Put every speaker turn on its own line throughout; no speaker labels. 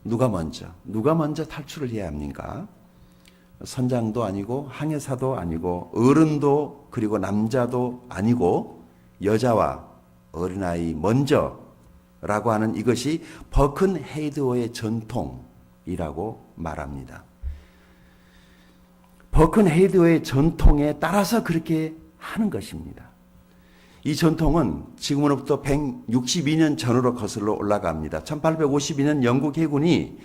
누가 먼저 탈출을 해야 합니까? 선장도 아니고 항해사도 아니고 어른도 그리고 남자도 아니고 여자와 어린아이 먼저라고 하는 이것이 버큰헤이드호의 전통이라고 말합니다. 버큰헤이드호의 전통에 따라서 그렇게 하는 것입니다. 이 전통은 지금으로부터 162년 전으로 거슬러 올라갑니다. 1852년 영국 해군이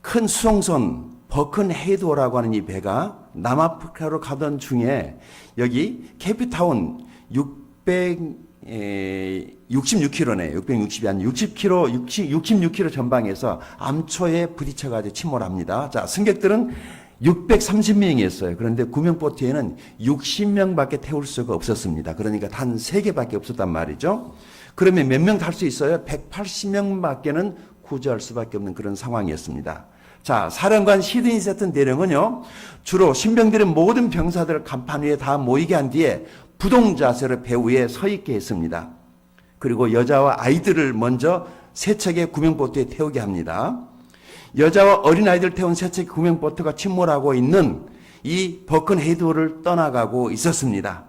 큰 수송선 버큰헤이드호라고 하는 이 배가 남아프리카로 가던 중에 여기 케이프타운 666km네. 660이 아니고 66km 전방에서 암초에 부딪혀가지고 침몰합니다. 자, 승객들은 630명이었어요. 그런데 구명보트에는 60명밖에 태울 수가 없었습니다. 그러니까 단 3개밖에 없었단 말이죠. 그러면 몇 명 탈 수 있어요? 180명밖에는 구조할 수밖에 없는 그런 상황이었습니다. 자, 사령관 시드니 세튼 대령은요, 주로 신병들의 모든 병사들을 간판 위에 다 모이게 한 뒤에 부동 자세로 배 위에 서 있게 했습니다. 그리고 여자와 아이들을 먼저 세척의 구명보트에 태우게 합니다. 여자와 어린아이들 태운 세척의 구명보트가 침몰하고 있는 이 버큰헤이드호를 떠나가고 있었습니다.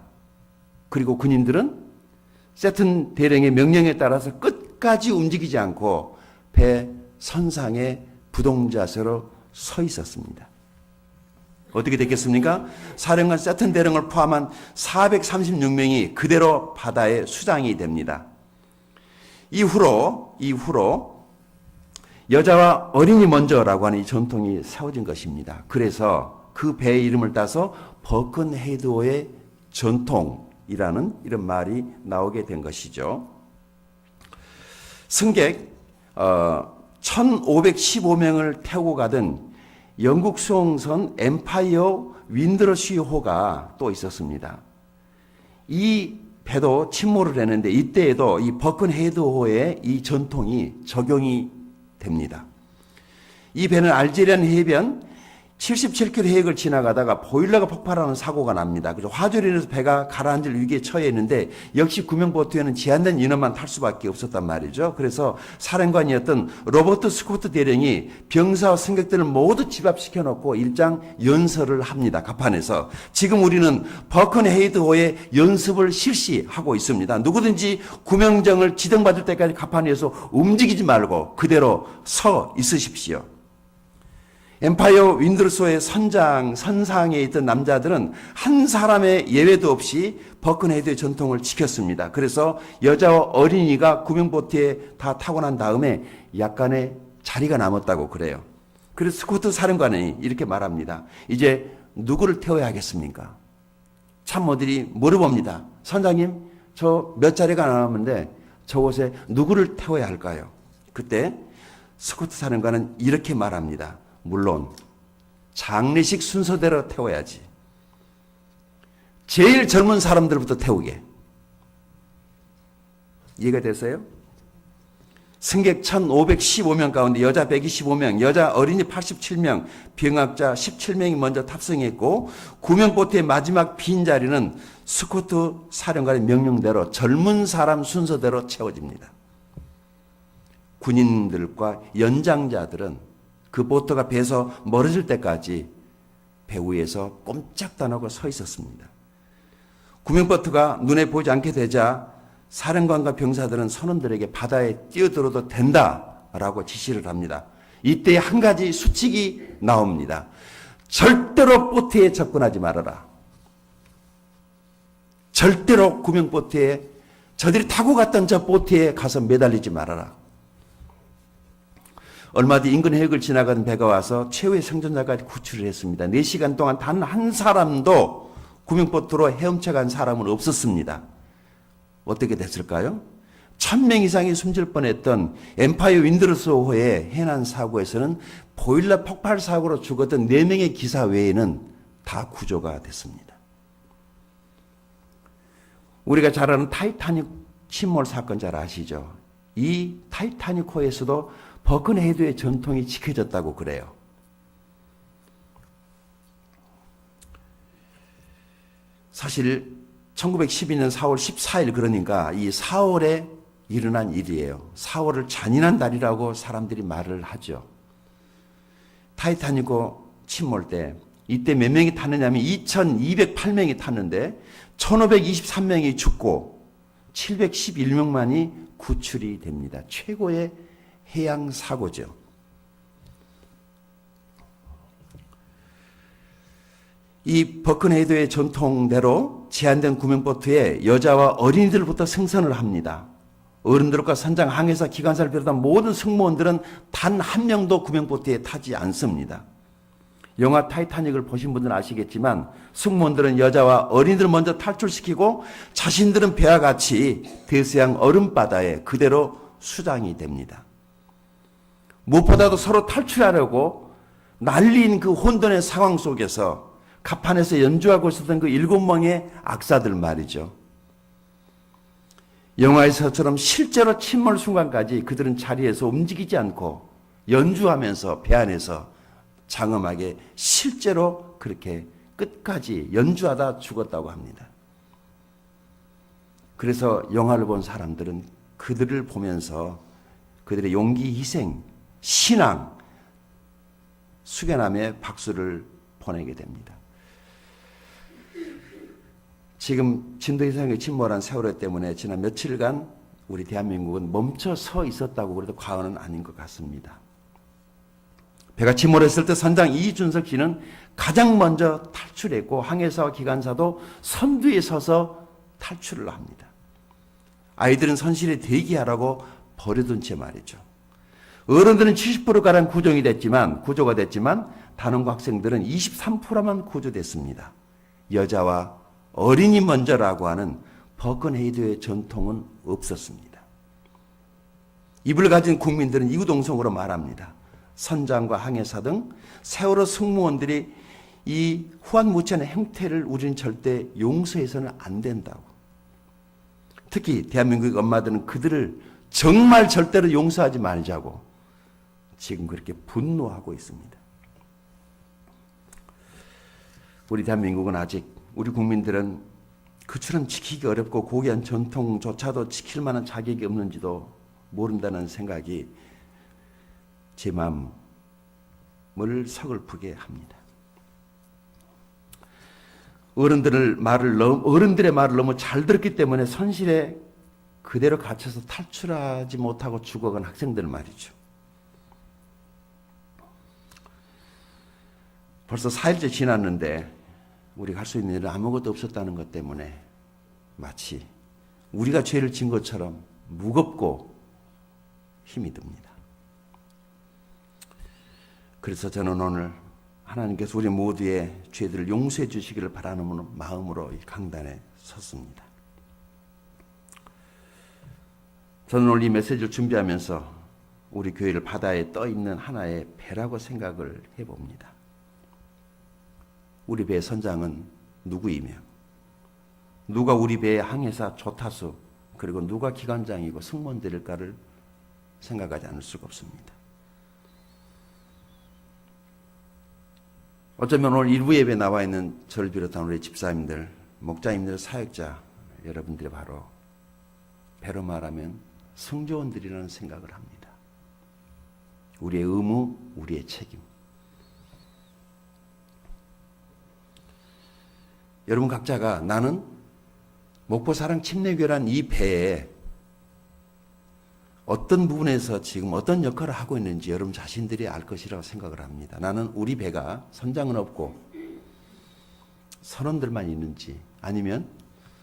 그리고 군인들은 세튼 대령의 명령에 따라서 끝까지 움직이지 않고 배 선상에 부동자세로 서 있었습니다. 어떻게 됐겠습니까? 사령관 세튼 대령을 포함한 436명이 그대로 바다에 수장이 됩니다. 이후로 여자와 어린이 먼저라고 하는 이 전통이 세워진 것입니다. 그래서 그 배의 이름을 따서 버큰헤이드호의 전통이라는 이런 말이 나오게 된 것이죠. 승객 1515명을 태우고 가던 영국 수송선 엠파이어 윈드러시호가 또 있었습니다. 이 배도 침몰을 했는데 이때에도 이 버큰헤이드호의 이 전통이 적용이 됩니다. 이 배는 알제리안 해변 77km 해역을 지나가다가 보일러가 폭발하는 사고가 납니다. 그래서 화재로 인해서 배가 가라앉을 위기에 처해 있는데 역시 구명보트에는 제한된 인원만 탈 수밖에 없었단 말이죠. 그래서 사령관이었던 로버트 스코트 대령이 병사와 승객들을 모두 집합시켜 놓고 일장 연설을 합니다. 갑판에서. 지금 우리는 버큰헤이드호의 연습을 실시하고 있습니다. 누구든지 구명정을 지정받을 때까지 갑판 위에서 움직이지 말고 그대로 서 있으십시오. 엠파이어 윈드러시호의 선상에 있던 남자들은 한 사람의 예외도 없이 버큰헤이드의 전통을 지켰습니다. 그래서 여자와 어린이가 구명보트에 다 타고 난 다음에 약간의 자리가 남았다고 그래요. 그래서 스코트 사령관이 이렇게 말합니다. 이제 누구를 태워야 하겠습니까? 참모들이 물어봅니다. 선장님, 저 몇 자리가 남았는데 저곳에 누구를 태워야 할까요? 그때 스코트 사령관은 이렇게 말합니다. 물론 장례식 순서대로 태워야지. 제일 젊은 사람들부터 태우게. 이해가 됐어요? 승객 1515명 가운데 여자 125명, 여자 어린이 87명, 병학자 17명이 먼저 탑승했고 구명보트의 마지막 빈 자리는 스코트 사령관의 명령대로 젊은 사람 순서대로 채워집니다. 군인들과 연장자들은 그 보트가 배에서 멀어질 때까지 배 위에서 꼼짝도 안 하고 서 있었습니다. 구명보트가 눈에 보이지 않게 되자 사령관과 병사들은 선원들에게 바다에 뛰어들어도 된다라고 지시를 합니다. 이때 한 가지 수칙이 나옵니다. 절대로 보트에 접근하지 말아라. 절대로 구명보트에 저들이 타고 갔던 저 보트에 가서 매달리지 말아라. 얼마 뒤 인근 해역을 지나가는 배가 와서 최후의 생존자까지 구출을 했습니다. 4시간 동안 단 한 사람도 구명보트로 헤엄쳐간 사람은 없었습니다. 어떻게 됐을까요? 1000명 이상이 숨질 뻔했던 엠파이어 윈드러시호의 해난 사고에서는 보일러 폭발 사고로 죽었던 4명의 기사 외에는 다 구조가 됐습니다. 우리가 잘 아는 타이타닉 침몰 사건 잘 아시죠? 이 타이타닉호에서도 버큰헤이드의 전통이 지켜졌다고 그래요. 사실 1912년 4월 14일 그러니까 이 4월에 일어난 일이에요. 4월을 잔인한 달이라고 사람들이 말을 하죠. 타이타닉호 침몰 때 이때 몇 명이 탔느냐면 2208명이 탔는데 1523명이 죽고 711명만이 구출이 됩니다. 최고의 해양 사고죠. 이 버큰헤이드의 전통대로 제한된 구명보트에 여자와 어린이들부터 승선을 합니다. 어른들과 선장, 항해사, 기관사를 비롯한 모든 승무원들은 단 한 명도 구명보트에 타지 않습니다. 영화 타이타닉을 보신 분들은 아시겠지만 승무원들은 여자와 어린이들을 먼저 탈출시키고 자신들은 배와 같이 대서양 얼음바다에 그대로 수장이 됩니다. 무엇보다도 서로 탈출하려고 난리인 그 혼돈의 상황 속에서 갑판에서 연주하고 있었던 그 7명의 악사들 말이죠. 영화에서처럼 실제로 침몰 순간까지 그들은 자리에서 움직이지 않고 연주하면서 배 안에서 장엄하게 실제로 그렇게 끝까지 연주하다 죽었다고 합니다. 그래서 영화를 본 사람들은 그들을 보면서 그들의 용기, 희생, 신앙, 숙연함에 박수를 보내게 됩니다. 지금 진도 이상의 침몰한 세월호 때문에 지난 며칠간 우리 대한민국은 멈춰 서 있었다고 그래도 과언은 아닌 것 같습니다. 배가 침몰했을 때 선장 이준석 씨는 가장 먼저 탈출했고 항해사와 기관사도 선두에 서서 탈출을 합니다. 아이들은 선실에 대기하라고 버려둔 채 말이죠. 어른들은 70%가량 구조가 됐지만 단원고 학생들은 23%만 구조됐습니다. 여자와 어린이 먼저라고 하는 버큰헤이드의 전통은 없었습니다. 입을 가진 국민들은 이구동성으로 말합니다. 선장과 항해사 등 세월호 승무원들이 이 후한무치한 행태를 우리는 절대 용서해서는 안 된다고. 특히 대한민국 엄마들은 그들을 정말 절대로 용서하지 말자고 지금 그렇게 분노하고 있습니다. 우리 대한민국은 아직 우리 국민들은 그처럼 지키기 어렵고 고귀한 전통조차도 지킬 만한 자격이 없는지도 모른다는 생각이 제 마음을 서글프게 합니다. 어른들의 말을 너무 잘 들었기 때문에 선실에 그대로 갇혀서 탈출하지 못하고 죽어간 학생들 말이죠. 벌써 4일째 지났는데 우리가 할 수 있는 일은 아무것도 없었다는 것 때문에 마치 우리가 죄를 진 것처럼 무겁고 힘이 듭니다. 그래서 저는 오늘 하나님께서 우리 모두의 죄들을 용서해 주시기를 바라는 마음으로 이 강단에 섰습니다. 저는 오늘 이 메시지를 준비하면서 우리 교회를 바다에 떠 있는 하나의 배라고 생각을 해봅니다. 우리 배의 선장은 누구이며 누가 우리 배의 항해사 조타수 그리고 누가 기관장이고 승무원들일까를 생각하지 않을 수가 없습니다. 어쩌면 오늘 일부 예배에 나와 있는 저를 비롯한 우리 집사님들, 목자님들, 사역자 여러분들이 바로 배로 말하면 승조원들이라는 생각을 합니다. 우리의 의무, 우리의 책임. 여러분 각자가 나는 목포사랑 침례교회란 이 배에 어떤 부분에서 지금 어떤 역할을 하고 있는지 여러분 자신들이 알 것이라고 생각을 합니다. 나는 우리 배가 선장은 없고 선원들만 있는지 아니면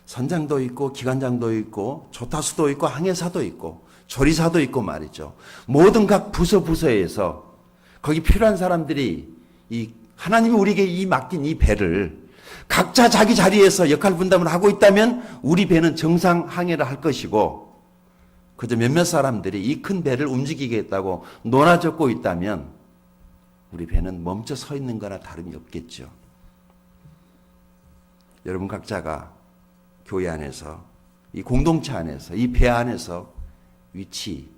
선장도 있고 기관장도 있고 조타수도 있고 항해사도 있고 조리사도 있고 말이죠. 모든 각 부서에서 거기 필요한 사람들이 이 하나님이 우리에게 맡긴 이 배를 각자 자기 자리에서 역할 분담을 하고 있다면 우리 배는 정상 항해를 할 것이고 그저 몇몇 사람들이 이 큰 배를 움직이겠다고 논아젓고 있다면 우리 배는 멈춰 서 있는 거나 다름이 없겠죠. 여러분 각자가 교회 안에서 이 공동체 안에서 이 배 안에서 위치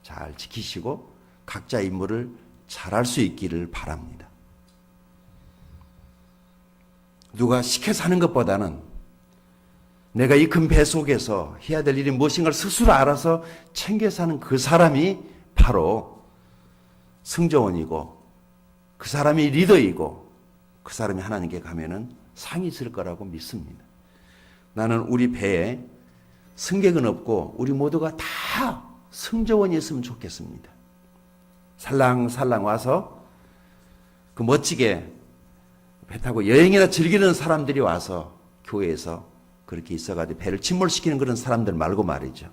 잘 지키시고 각자 임무를 잘할 수 있기를 바랍니다. 누가 시켜서 하는 것보다는 내가 이 큰 배 속에서 해야 될 일이 무엇인가를 스스로 알아서 챙겨서 하는 그 사람이 바로 승조원이고 그 사람이 리더이고 그 사람이 하나님께 가면은 상이 있을 거라고 믿습니다. 나는 우리 배에 승객은 없고 우리 모두가 다 승조원이었으면 좋겠습니다. 살랑살랑 와서 그 멋지게 배 타고 여행이나 즐기는 사람들이 와서 교회에서 그렇게 있어가지고 배를 침몰시키는 그런 사람들 말고 말이죠.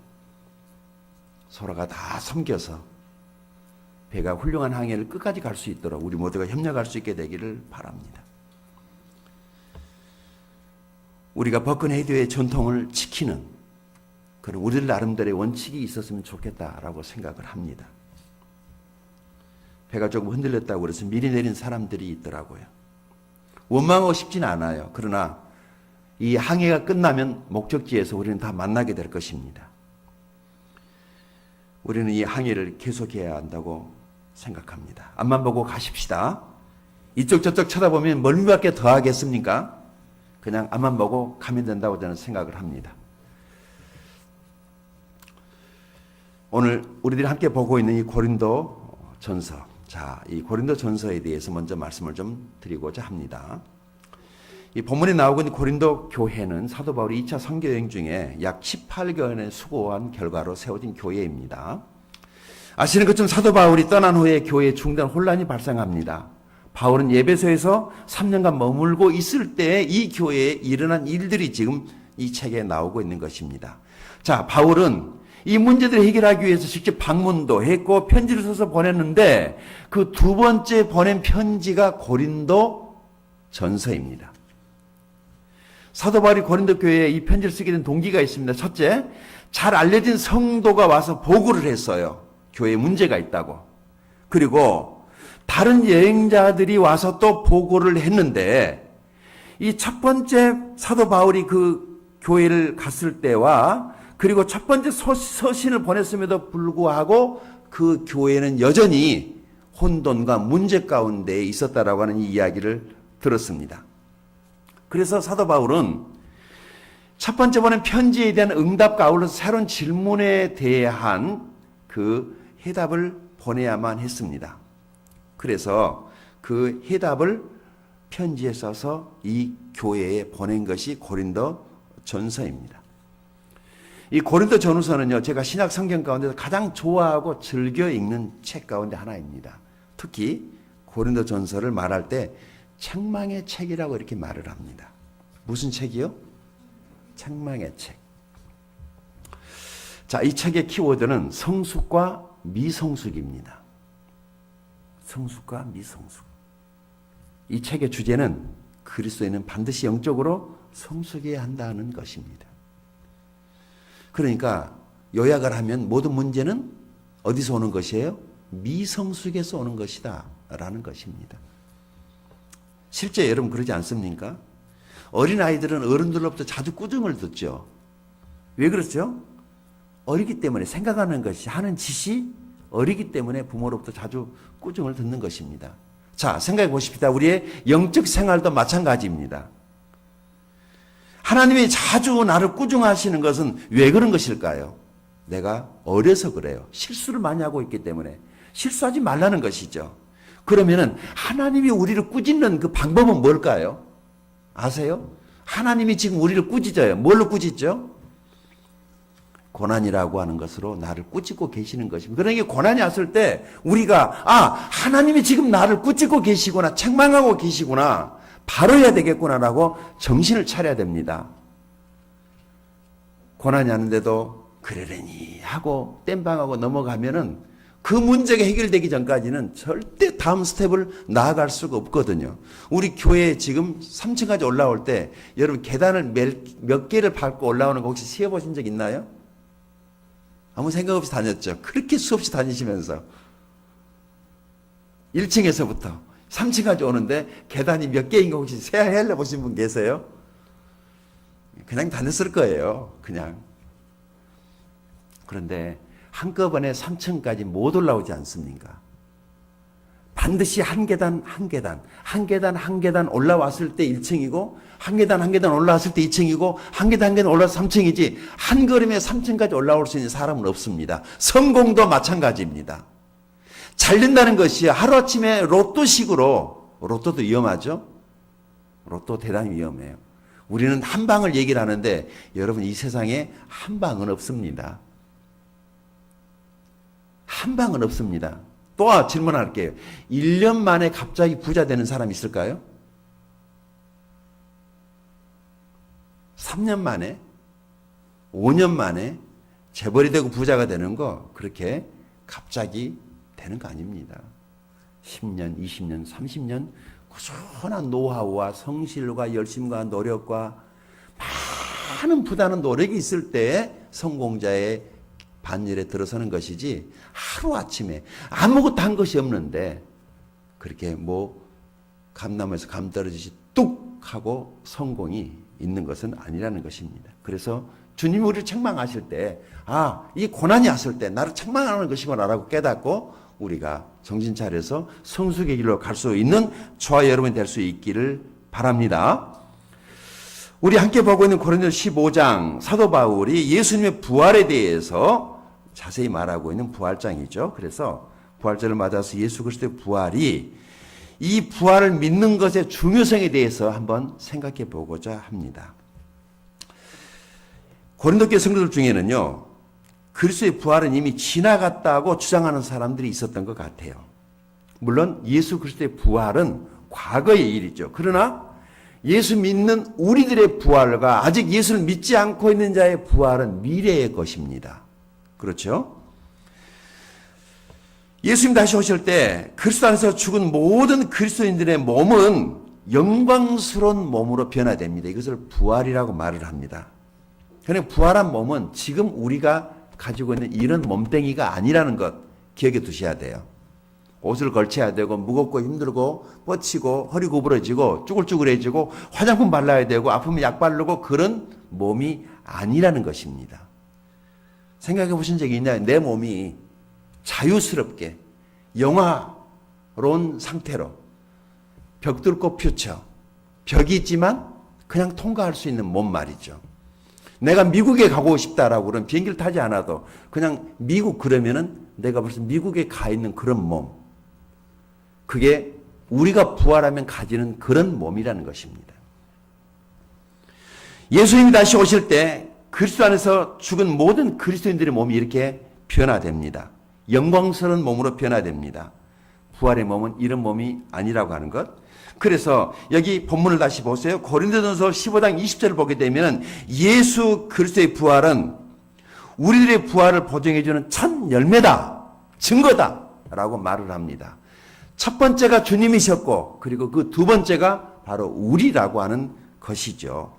서로가 다 섬겨서 배가 훌륭한 항해를 끝까지 갈 수 있도록 우리 모두가 협력할 수 있게 되기를 바랍니다. 우리가 버큰헤이드의 전통을 지키는 그런 우리들 나름대로의 원칙이 있었으면 좋겠다라고 생각을 합니다. 배가 조금 흔들렸다고 그래서 미리 내린 사람들이 있더라고요. 원망하고 싶지는 않아요. 그러나 이 항해가 끝나면 목적지에서 우리는 다 만나게 될 것입니다. 우리는 이 항해를 계속해야 한다고 생각합니다. 앞만 보고 가십시다. 이쪽 저쪽 쳐다보면 멀미밖에 더 하겠습니까? 그냥 앞만 보고 가면 된다고 저는 생각을 합니다. 오늘 우리들이 함께 보고 있는 이 고린도 전서. 자, 이 고린도 전서에 대해서 먼저 말씀을 좀 드리고자 합니다. 이 본문에 나오고 있는 고린도 교회는 사도 바울이 2차 선교 여행 중에 약 18개월의 수고한 결과로 세워진 교회입니다. 아시는 것처럼 사도 바울이 떠난 후에 교회에 중단 혼란이 발생합니다. 바울은 예배소에서 3년간 머물고 있을 때 이 교회에 일어난 일들이 지금 이 책에 나오고 있는 것입니다. 자, 바울은 이 문제들을 해결하기 위해서 직접 방문도 했고 편지를 써서 보냈는데 그 두 번째 보낸 편지가 고린도 전서입니다. 사도 바울이 고린도 교회에 이 편지를 쓰게 된 동기가 있습니다. 첫째, 잘 알려진 성도가 와서 보고를 했어요. 교회에 문제가 있다고. 그리고 다른 여행자들이 와서 또 보고를 했는데 이 첫 번째 사도 바울이 그 교회를 갔을 때와 그리고 첫 번째 서신을 보냈음에도 불구하고 그 교회는 여전히 혼돈과 문제 가운데 있었다라고 하는 이 이야기를 들었습니다. 그래서 사도 바울은 첫 번째 보낸 편지에 대한 응답과 아울러서 새로운 질문에 대한 그 해답을 보내야만 했습니다. 그래서 그 해답을 편지에 써서 이 교회에 보낸 것이 고린도 전서입니다. 이 고린도 전후서는요, 제가 신약 성경 가운데서 가장 좋아하고 즐겨 읽는 책 가운데 하나입니다. 특히 고린도 전서를 말할 때 책망의 책이라고 이렇게 말을 합니다. 무슨 책이요? 책망의 책. 자, 이 책의 키워드는 성숙과 미성숙입니다. 성숙과 미성숙. 이 책의 주제는 그리스도인은 반드시 영적으로 성숙해야 한다는 것입니다. 그러니까 요약을 하면 모든 문제는 어디서 오는 것이에요? 미성숙에서 오는 것이다 라는 것입니다. 실제 여러분 그러지 않습니까? 어린아이들은 어른들로부터 자주 꾸중을 듣죠. 왜 그렇죠? 어리기 때문에 생각하는 것이 하는 짓이 어리기 때문에 부모로부터 자주 꾸중을 듣는 것입니다. 자, 생각해 보십시다. 우리의 영적 생활도 마찬가지입니다. 하나님이 자주 나를 꾸중하시는 것은 왜 그런 것일까요? 내가 어려서 그래요. 실수를 많이 하고 있기 때문에. 실수하지 말라는 것이죠. 그러면은 하나님이 우리를 꾸짖는 그 방법은 뭘까요? 아세요? 하나님이 지금 우리를 꾸짖어요. 뭘로 꾸짖죠? 고난이라고 하는 것으로 나를 꾸짖고 계시는 것입니다. 그러니까 고난이 왔을 때 우리가 하나님이 지금 나를 꾸짖고 계시구나, 책망하고 계시구나, 바로 해야 되겠구나라고 정신을 차려야 됩니다. 고난이 왔는데도 그러려니 하고 땜방하고 넘어가면은 그 문제가 해결되기 전까지는 절대 다음 스텝을 나아갈 수가 없거든요. 우리 교회에 지금 3층까지 올라올 때 여러분 계단을 몇 개를 밟고 올라오는 거 혹시 세어보신 적 있나요? 아무 생각 없이 다녔죠. 그렇게 수없이 다니시면서 1층에서부터 3층까지 오는데 계단이 몇 개인 거 혹시 세어해 보신 분 계세요? 그냥 다녔을 거예요. 그냥. 그런데 한꺼번에 3층까지 못 올라오지 않습니까? 반드시 한 계단 한 계단, 한 계단 한 계단 올라왔을 때 1층이고 한 계단 한 계단 올라왔을 때 2층이고 한 계단 한 계단 올라와서 3층이지 한 걸음에 3층까지 올라올 수 있는 사람은 없습니다. 성공도 마찬가지입니다. 잘 된다는 것이 하루아침에 로또도 위험하죠? 로또 대단히 위험해요. 우리는 한 방을 얘기를 하는데 여러분 이 세상에 한 방은 없습니다. 한 방은 없습니다. 또 질문할게요. 1년 만에 갑자기 부자 되는 사람 있을까요? 3년 만에? 5년 만에? 재벌이 되고 부자가 되는 거 그렇게 갑자기 되는 거 아닙니다. 10년, 20년, 30년 꾸준한 노하우와 성실과 열심과 노력과 많은 부단한 노력이 있을 때 성공자의 반열에 들어서는 것이지 하루아침에 아무것도 한 것이 없는데 그렇게 감나무에서 감 떨어지듯이 뚝 하고 성공이 있는 것은 아니라는 것입니다. 그래서 주님이 우리를 책망하실 때 이 고난이 왔을 때 나를 책망하는 것이구나라고 깨닫고 우리가 정신 차려서 성숙의 길로 갈 수 있는 저와 여러분이 될 수 있기를 바랍니다. 우리 함께 보고 있는 고린도서 15장 사도 바울이 예수님의 부활에 대해서 자세히 말하고 있는 부활장이죠. 그래서 부활절을 맞아서 예수 그리스도의 부활이 이 부활을 믿는 것의 중요성에 대해서 한번 생각해 보고자 합니다. 고린도교 성도들 중에는요, 그리스도의 부활은 이미 지나갔다고 주장하는 사람들이 있었던 것 같아요. 물론 예수 그리스도의 부활은 과거의 일이죠. 그러나 예수 믿는 우리들의 부활과 아직 예수를 믿지 않고 있는 자의 부활은 미래의 것입니다. 그렇죠? 예수님 다시 오실 때 그리스도 안에서 죽은 모든 그리스도인들의 몸은 영광스러운 몸으로 변화됩니다. 이것을 부활이라고 말을 합니다. 그런데 부활한 몸은 지금 우리가 가지고 있는 이런 몸뚱이가 아니라는 것 기억해 두셔야 돼요. 옷을 걸쳐야 되고 무겁고 힘들고 뻗치고 허리 구부러지고 쭈글쭈글해지고 화장품 발라야 되고 아프면 약 바르고 그런 몸이 아니라는 것입니다. 생각해 보신 적이 있나요? 내 몸이 자유스럽게 영화로운 상태로 벽 뚫고 퓨처 벽이 있지만 그냥 통과할 수 있는 몸 말이죠. 내가 미국에 가고 싶다라고 그러면 비행기를 타지 않아도 그냥 미국 그러면은 내가 벌써 미국에 가 있는 그런 몸. 그게 우리가 부활하면 가지는 그런 몸이라는 것입니다. 예수님이 다시 오실 때 그리스도 안에서 죽은 모든 그리스도인들의 몸이 이렇게 변화됩니다. 영광스러운 몸으로 변화됩니다. 부활의 몸은 이런 몸이 아니라고 하는 것. 그래서 여기 본문을 다시 보세요. 고린도전서 15장 20절을 보게 되면 예수 그리스도의 부활은 우리들의 부활을 보증해 주는 첫 열매다. 증거다라고 말을 합니다. 첫 번째가 주님이셨고 그리고 그 두 번째가 바로 우리라고 하는 것이죠.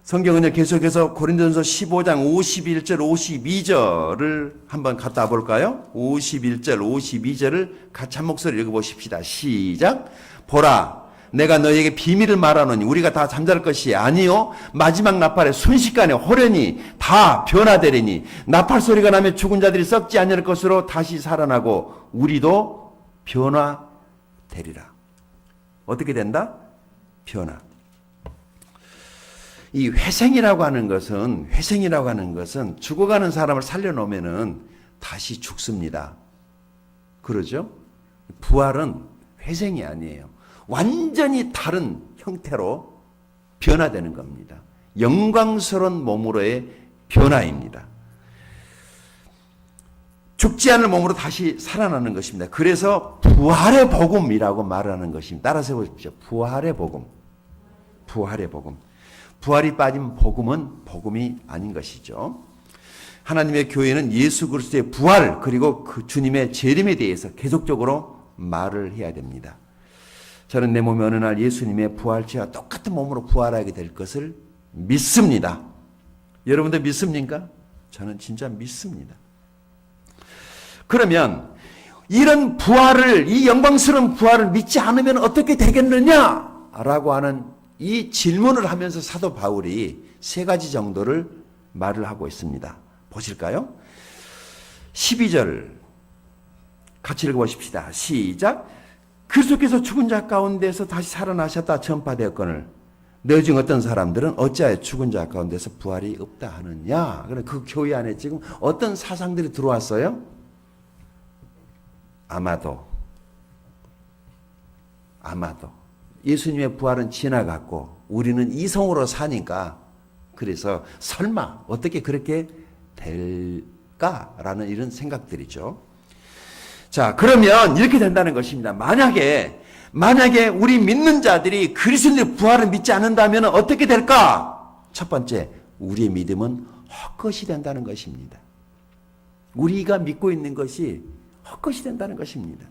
성경은요 계속해서 고린도전서 15장 51절 52절을 한번 갖다 볼까요? 51절 52절을 같이 한 목소리 읽어보십시다. 시작. 보라 내가 너에게 비밀을 말하노니 우리가 다 잠잘 것이 아니요 마지막 나팔에 순식간에 호련히 다 변화되리니 나팔 소리가 나면 죽은 자들이 썩지 않을 것으로 다시 살아나고 우리도 변화되리라. 어떻게 된다? 변화. 이 회생이라고 하는 것은 죽어가는 사람을 살려놓으면은 다시 죽습니다. 그러죠? 부활은 회생이 아니에요. 완전히 다른 형태로 변화되는 겁니다. 영광스러운 몸으로의 변화입니다. 죽지 않을 몸으로 다시 살아나는 것입니다. 그래서 부활의 복음이라고 말하는 것입니다. 따라서 해보십시오. 부활의 복음. 부활의 복음. 부활이 빠진 복음은 복음이 아닌 것이죠. 하나님의 교회는 예수 그리스도의 부활 그리고 그 주님의 재림에 대해서 계속적으로 말을 해야 됩니다. 저는 내 몸이 어느 날 예수님의 부활체와 똑같은 몸으로 부활하게 될 것을 믿습니다. 여러분들 믿습니까? 저는 진짜 믿습니다. 그러면 이런 부활을, 이 영광스러운 부활을 믿지 않으면 어떻게 되겠느냐라고 하는 이 질문을 하면서 사도 바울이 세 가지 정도를 말을 하고 있습니다. 보실까요? 12절 같이 읽어보십시다. 시작. 그리스도께서 죽은 자 가운데서 다시 살아나셨다 전파되었거늘 너희 중 어떤 사람들은 어찌하여 죽은 자 가운데서 부활이 없다 하느냐. 그 교회 안에 지금 어떤 사상들이 들어왔어요? 아마도 예수님의 부활은 지나갔고 우리는 이성으로 사니까 그래서 설마 어떻게 그렇게 될까라는 이런 생각들이죠. 자, 그러면 이렇게 된다는 것입니다. 만약에 우리 믿는 자들이 그리스도의 부활을 믿지 않는다면 어떻게 될까? 첫 번째, 우리의 믿음은 헛것이 된다는 것입니다. 우리가 믿고 있는 것이 헛것이 된다는 것입니다.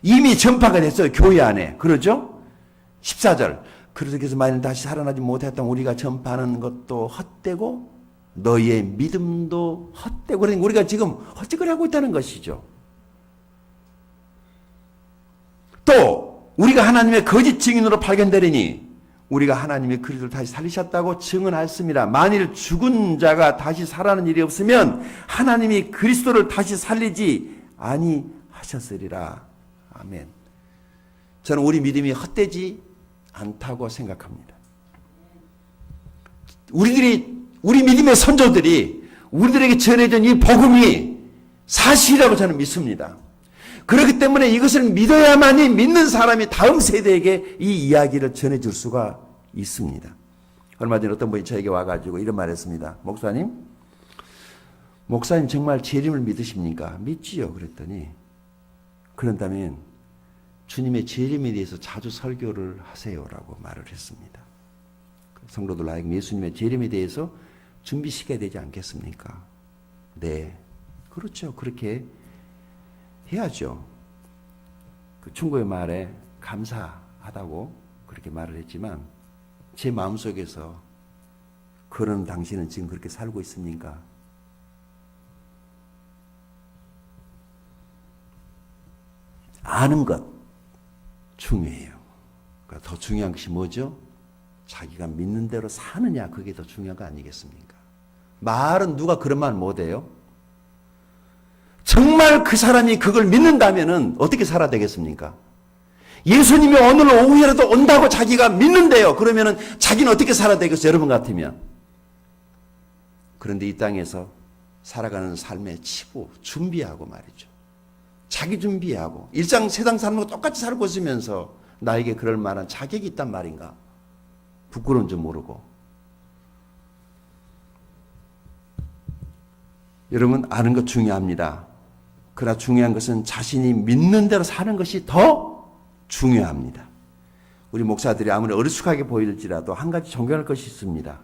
이미 전파가 됐어요. 교회 안에. 그러죠? 14절. 그래서 만일 다시 살아나지 못했던 우리가 전파하는 것도 헛되고 너희의 믿음도 헛되고 그러니까 우리가 지금 헛짓거리 하고 있다는 것이죠. 또 우리가 하나님의 거짓 증인으로 발견되리니 우리가 하나님의 그리스도를 다시 살리셨다고 증언하였습니다. 만일 죽은 자가 다시 살아나는 일이 없으면 하나님이 그리스도를 다시 살리지 아니하셨으리라. 아멘. 저는 우리 믿음이 헛되지 않다고 생각합니다. 우리 믿음의 선조들이 우리들에게 전해준 이 복음이 사실이라고 저는 믿습니다. 그렇기 때문에 이것을 믿어야만이 믿는 사람이 다음 세대에게 이 이야기를 전해줄 수가 있습니다. 얼마 전에 어떤 분이 저에게 와가지고 이런 말 했습니다. 목사님 정말 재림을 믿으십니까? 믿지요. 그랬더니 그런다면 주님의 재림에 대해서 자주 설교를 하세요라고 말을 했습니다. 성도들 하여금 예수님의 재림에 대해서 준비시켜야 되지 않겠습니까? 네, 그렇죠. 그렇게 해야죠. 그 충고의 말에 감사하다고 그렇게 말을 했지만 제 마음속에서 그런 당신은 지금 그렇게 살고 있습니까? 아는 것 중요해요. 그러니까 더 중요한 것이 뭐죠? 자기가 믿는 대로 사느냐, 그게 더 중요한 거 아니겠습니까? 말은 누가 그런 말 못해요? 정말 그 사람이 그걸 믿는다면 어떻게 살아야 되겠습니까? 예수님이 오늘 오후에라도 온다고 자기가 믿는데요. 그러면 자기는 어떻게 살아야 되겠어요? 여러분 같으면. 그런데 이 땅에서 살아가는 삶의 치부, 준비하고 말이죠. 자기 준비하고 세상 삶과 똑같이 살고 있으면서 나에게 그럴 만한 자격이 있단 말인가? 부끄러운 줄 모르고. 여러분 아는 것 중요합니다. 그러나 중요한 것은 자신이 믿는 대로 사는 것이 더 중요합니다. 우리 목사들이 아무리 어리숙하게 보일지라도 한 가지 존경할 것이 있습니다.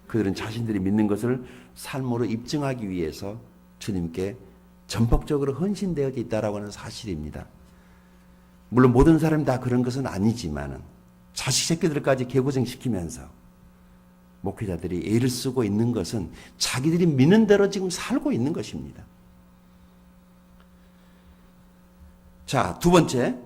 그들은 자신들이 믿는 것을 삶으로 입증하기 위해서 주님께 전폭적으로 헌신되어 있다라고 하는 사실입니다. 물론 모든 사람이 다 그런 것은 아니지만 자식 새끼들까지 개고생시키면서 목회자들이 애를 쓰고 있는 것은 자기들이 믿는 대로 지금 살고 있는 것입니다. 자, 두 번째,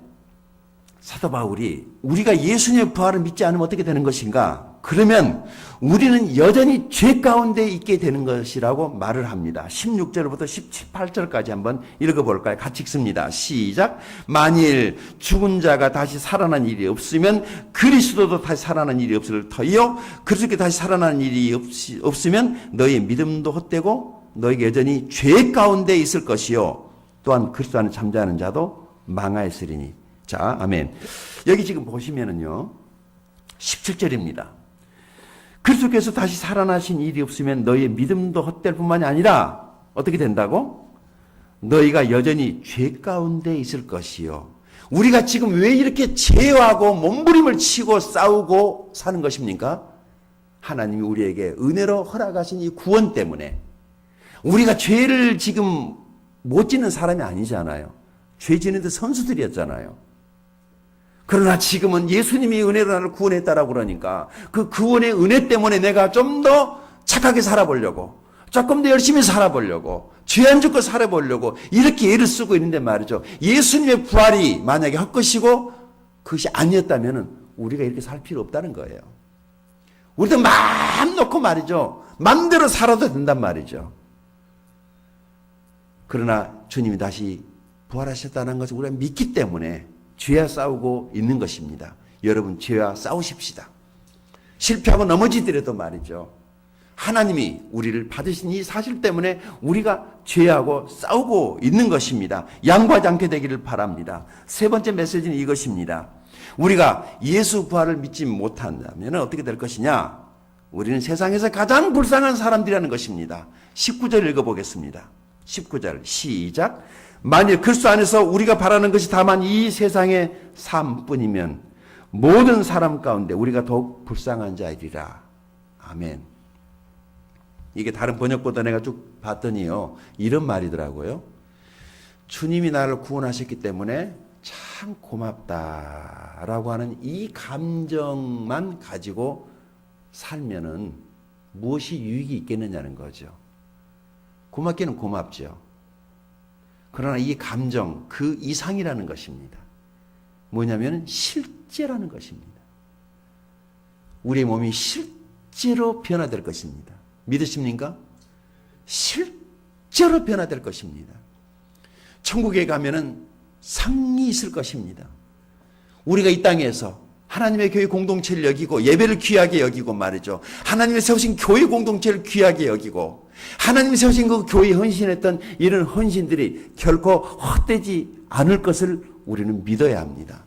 사도 바울이 우리가 예수님의 부활을 믿지 않으면 어떻게 되는 것인가? 그러면 우리는 여전히 죄 가운데 있게 되는 것이라고 말을 합니다. 16절부터 18절까지 한번 읽어볼까요? 같이 읽습니다. 시작. 만일 죽은 자가 다시 살아난 일이 없으면 그리스도도 다시 살아난 일이 없을 터이요. 그리스도께 다시 살아난 일이 없으면 너희 믿음도 헛되고 너희가 여전히 죄 가운데 있을 것이요. 또한 그리스도 안에 잠자는 자도 망하였으리니. 자, 아멘. 여기 지금 보시면은요, 17절입니다. 그리스도께서 다시 살아나신 일이 없으면 너희의 믿음도 헛될 뿐만이 아니라 어떻게 된다고? 너희가 여전히 죄 가운데 있을 것이요. 우리가 지금 왜 이렇게 죄하고 몸부림을 치고 싸우고 사는 것입니까? 하나님이 우리에게 은혜로 허락하신 이 구원 때문에. 우리가 죄를 지금 못 짓는 사람이 아니잖아요. 죄 짓는 데 선수들이었잖아요. 그러나 지금은 예수님이 은혜로 나를 구원했다라고 그러니까 그 구원의 은혜 때문에 내가 좀 더 착하게 살아보려고, 조금 더 열심히 살아보려고, 죄 안 짓고 살아보려고 이렇게 애를 쓰고 있는데 말이죠. 예수님의 부활이 만약에 헛것이고 그것이 아니었다면 우리가 이렇게 살 필요 없다는 거예요. 우리도 마음 놓고 말이죠. 마음대로 살아도 된단 말이죠. 그러나 주님이 다시 부활하셨다는 것을 우리가 믿기 때문에 죄와 싸우고 있는 것입니다. 여러분 죄와 싸우십시다. 실패하고 넘어지더라도 말이죠. 하나님이 우리를 받으신 이 사실 때문에 우리가 죄하고 싸우고 있는 것입니다. 양보하지 않게 되기를 바랍니다. 세 번째 메시지는 이것입니다. 우리가 예수 부활을 믿지 못한다면 어떻게 될 것이냐? 우리는 세상에서 가장 불쌍한 사람들이라는 것입니다. 19절 읽어보겠습니다. 19절 시작. 만일 그리스도 안에서 우리가 바라는 것이 다만 이 세상의 삶뿐이면 모든 사람 가운데 우리가 더욱 불쌍한 자이리라. 아멘. 이게 다른 번역보다 내가 쭉 봤더니요, 이런 말이더라고요. 주님이 나를 구원하셨기 때문에 참 고맙다라고 하는 이 감정만 가지고 살면은 무엇이 유익이 있겠느냐는 거죠. 고맙기는 고맙죠. 그러나 이 감정 그 이상이라는 것입니다. 뭐냐면 실제라는 것입니다. 우리의 몸이 실제로 변화될 것입니다. 믿으십니까? 실제로 변화될 것입니다. 천국에 가면은 상이 있을 것입니다. 우리가 이 땅에서 하나님의 교회 공동체를 여기고 예배를 귀하게 여기고 말이죠. 하나님이 세우신 교회 공동체를 귀하게 여기고 하나님이 세우신 그 교회에 헌신했던 이런 헌신들이 결코 헛되지 않을 것을 우리는 믿어야 합니다.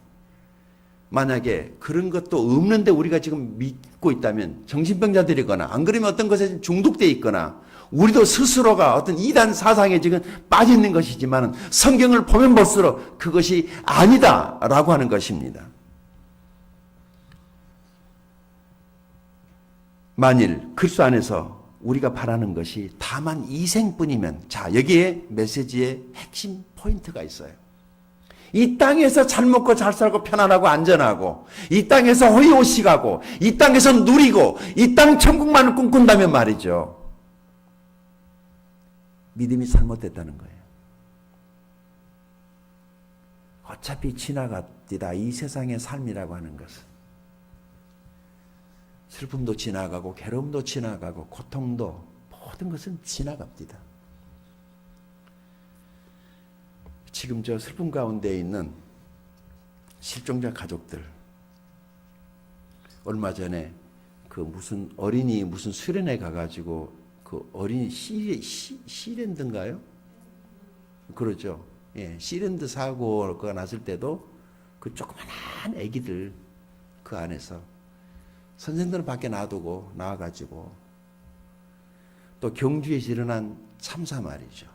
만약에 그런 것도 없는데 우리가 지금 믿고 있다면 정신병자들이거나 안 그러면 어떤 것에 중독되어 있거나 우리도 스스로가 어떤 이단 사상에 지금 빠져 있는 것이지만 성경을 보면 볼수록 그것이 아니다라고 하는 것입니다. 만일 그리스도 안에서 우리가 바라는 것이 다만 이 생뿐이면, 자, 여기에 메시지의 핵심 포인트가 있어요. 이 땅에서 잘 먹고 잘 살고 편안하고 안전하고 이 땅에서 호의호식하고 이 땅에서 누리고 이 땅 천국만을 꿈꾼다면 말이죠. 믿음이 잘못됐다는 거예요. 어차피 지나갑니다. 이 세상의 삶이라고 하는 것은. 슬픔도 지나가고 괴로움도 지나가고 고통도 모든 것은 지나갑니다. 지금 저 슬픔 가운데 있는 실종자 가족들, 얼마 전에 그 무슨 어린이 무슨 수련회 가가지고 그 어린이 시랜드인가요? 그렇죠. 예, 시랜드 사고가 났을 때도 그 조그만한 애기들 그 안에서 선생들은 밖에 놔두고 나와가지고 또 경주에서 일어난 참사 말이죠.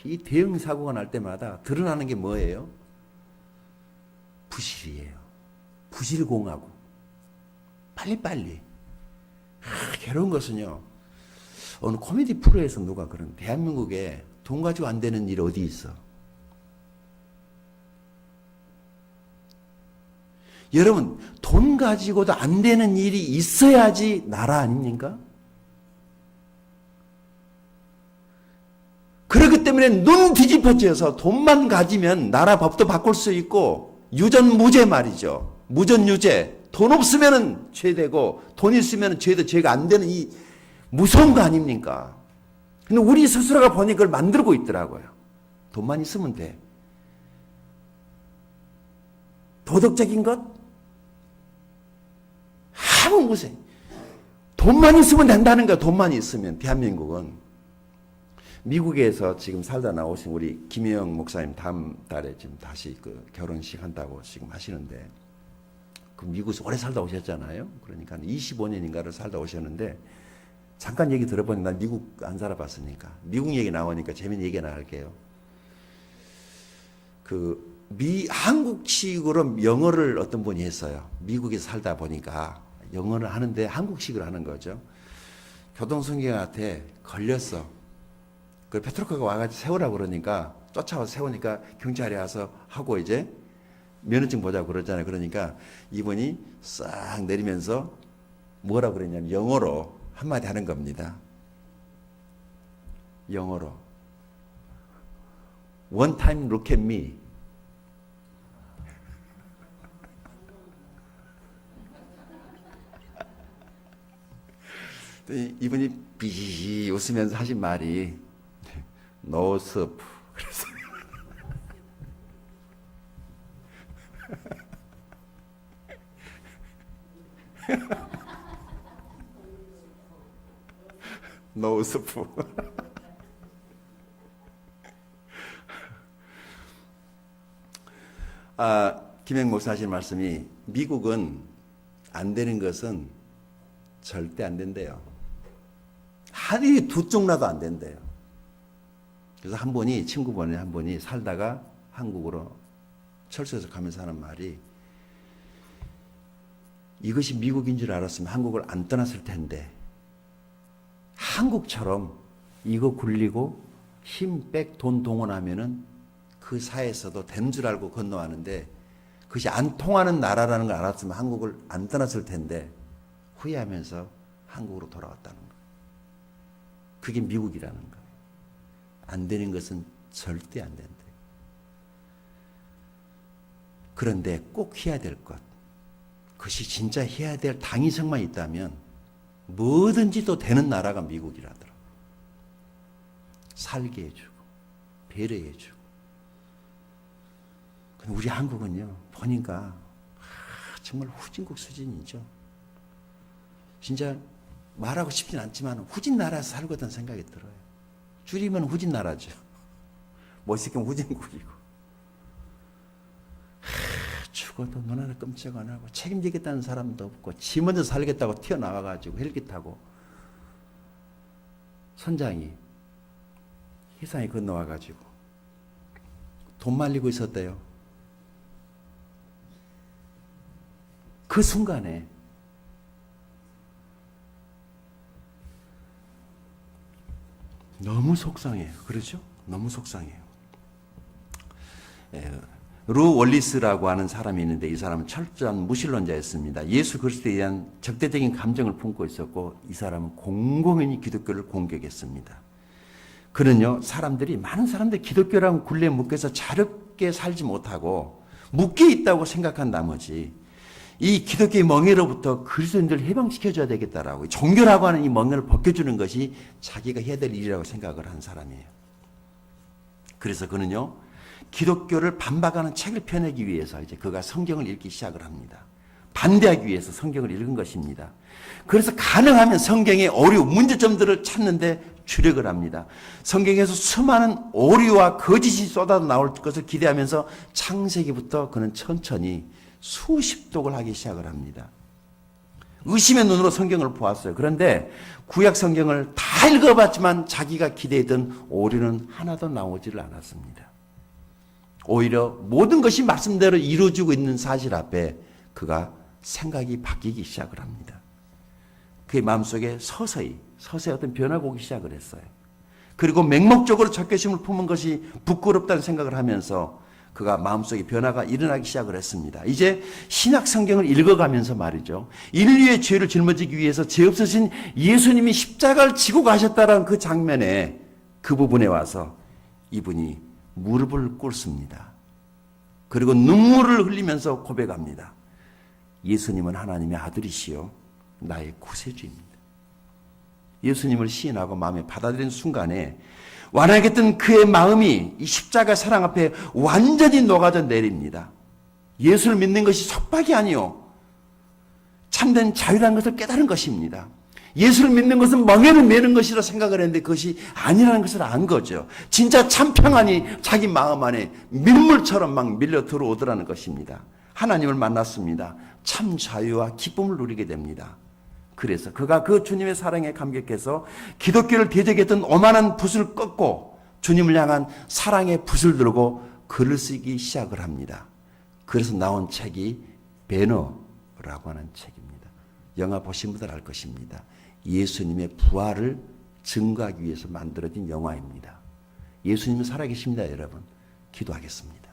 이 대형 사고가 날 때마다 드러나는 게 뭐예요? 부실이에요. 부실공하고 빨리빨리. 괴로운 것은요, 어느 코미디 프로에서 누가 그런, 대한민국에 돈 가지고 안 되는 일 어디 있어? 여러분, 돈 가지고도 안 되는 일이 있어야지 나라 아닙니까? 그렇기 때문에 눈 뒤집어져서 돈만 가지면 나라 법도 바꿀 수 있고 유전무죄 말이죠. 무전유죄. 돈 없으면은 죄되고 돈 있으면 죄도 죄가 안 되는 이 무서운 거 아닙니까? 근데 우리 스스로가 보니 그걸 만들고 있더라고요. 돈만 있으면 돼. 도덕적인 것? 아무 무슨 돈만 있으면 된다는 거야. 돈만 있으면. 대한민국은. 미국에서 지금 살다 나오신 우리 김혜영 목사님 다음 달에 지금 다시 그 결혼식 한다고 지금 하시는데, 그 미국에서 오래 살다 오셨잖아요. 그러니까 25년인가를 살다 오셨는데, 잠깐 얘기 들어보니 난 미국 안 살아봤으니까 미국 얘기 나오니까 재밌는 얘기 나갈게요. 그 한국식으로 영어를 어떤 분이 했어요. 미국에 살다 보니까 영어를 하는데 한국식으로 하는 거죠. 교통승객한테 걸렸어. 그 페트로카가 와가지고 세우라고 그러니까 쫓아와서 세우니까 경찰이 와서 하고 이제 면허증 보자고 그러잖아요. 그러니까 이분이 싹 내리면서 뭐라 그랬냐면 영어로 한마디 하는 겁니다. 영어로. One time look at me. 이분이 삐 웃으면서 하신 말이 No soup. 그래서 노스프. 김행 목사 하신 말씀이 미국은 안 되는 것은 절대 안 된대요. 하늘이 두 쪽 나도 안 된대요. 그래서 친구분이 한 분이 살다가 한국으로 철수해서 가면서 하는 말이, 이것이 미국인 줄 알았으면 한국을 안 떠났을 텐데, 한국처럼 이거 굴리고 힘 백 돈 동원하면은 그 사회에서도 되는 줄 알고 건너왔는데, 그것이 안 통하는 나라라는 걸 알았으면 한국을 안 떠났을 텐데 후회하면서 한국으로 돌아왔다는 거예요. 그게 미국이라는 거예요. 안 되는 것은 절대 안 된대. 그런데 꼭 해야 될 것, 그것이 진짜 해야 될 당위성만 있다면 뭐든지 또 되는 나라가 미국이라더라고요. 살게 해주고 배려해주고. 근데 우리 한국은요, 보니까 정말 후진국 수준이죠. 진짜 말하고 싶진 않지만 후진 나라에서 살거든 생각이 들어요. 줄이면 후진 나라죠. 멋있으면 후진국이고. 죽어도 눈 하나 끔찍 안 하고 책임지겠다는 사람도 없고, 지 먼저 살겠다고 튀어나와가지고 헬기 타고 선장이 해상에 건너와가지고 돈 말리고 있었대요. 그 순간에 너무 속상해요. 그렇죠? 너무 속상해요. 루 월리스라고 하는 사람이 있는데, 이 사람은 철저한 무신론자였습니다. 예수 그리스도에 대한 적대적인 감정을 품고 있었고, 이 사람은 공공연히 기독교를 공격했습니다. 그는요, 많은 사람들이 기독교라는 굴레에 묶여서 자유롭게 살지 못하고 묶여 있다고 생각한 나머지, 이 기독교의 멍에로부터 그리스도인들을 해방시켜줘야 되겠다라고, 종교라고 하는 이 멍에를 벗겨주는 것이 자기가 해야 될 일이라고 생각을 한 사람이에요. 그래서 그는요, 기독교를 반박하는 책을 펴내기 위해서 이제 그가 성경을 읽기 시작을 합니다. 반대하기 위해서 성경을 읽은 것입니다. 그래서 가능하면 성경의 오류, 문제점들을 찾는데 주력을 합니다. 성경에서 수많은 오류와 거짓이 쏟아 나올 것을 기대하면서 창세기부터 그는 천천히 수십 독을 하기 시작을 합니다. 의심의 눈으로 성경을 보았어요. 그런데 구약 성경을 다 읽어봤지만 자기가 기대했던 오류는 하나도 나오지를 않았습니다. 오히려 모든 것이 말씀대로 이루어지고 있는 사실 앞에 그가 생각이 바뀌기 시작을 합니다. 그의 마음속에 서서히 어떤 변화가 오기 시작을 했어요. 그리고 맹목적으로 적개심을 품은 것이 부끄럽다는 생각을 하면서 그가 마음속에 변화가 일어나기 시작을 했습니다. 이제 신약 성경을 읽어가면서 말이죠, 인류의 죄를 짊어지기 위해서 죄 없으신 예수님이 십자가를 지고 가셨다는 그 장면에, 그 부분에 와서 이분이 무릎을 꿇습니다. 그리고 눈물을 흘리면서 고백합니다. 예수님은 하나님의 아들이시요 나의 구세주입니다. 예수님을 시인하고 마음에 받아들인 순간에 완화했던 그의 마음이 이 십자가 사랑 앞에 완전히 녹아져 내립니다. 예수를 믿는 것이 속박이 아니요, 참된 자유라는 것을 깨달은 것입니다. 예수를 믿는 것은 멍에를 매는 것이라 생각을 했는데 그것이 아니라는 것을 안 거죠. 진짜 참 평안이 자기 마음 안에 밀물처럼 막 밀려 들어오더라는 것입니다. 하나님을 만났습니다. 참 자유와 기쁨을 누리게 됩니다. 그래서 그가 그 주님의 사랑에 감격해서 기독교를 대적했던 오만한 붓을 꺾고 주님을 향한 사랑의 붓을 들고 글을 쓰기 시작을 합니다. 그래서 나온 책이 배너라고 하는 책입니다. 영화 보신 분들 알 것입니다. 예수님의 부활을 증거하기 위해서 만들어진 영화입니다. 예수님은 살아계십니다, 여러분. 기도하겠습니다.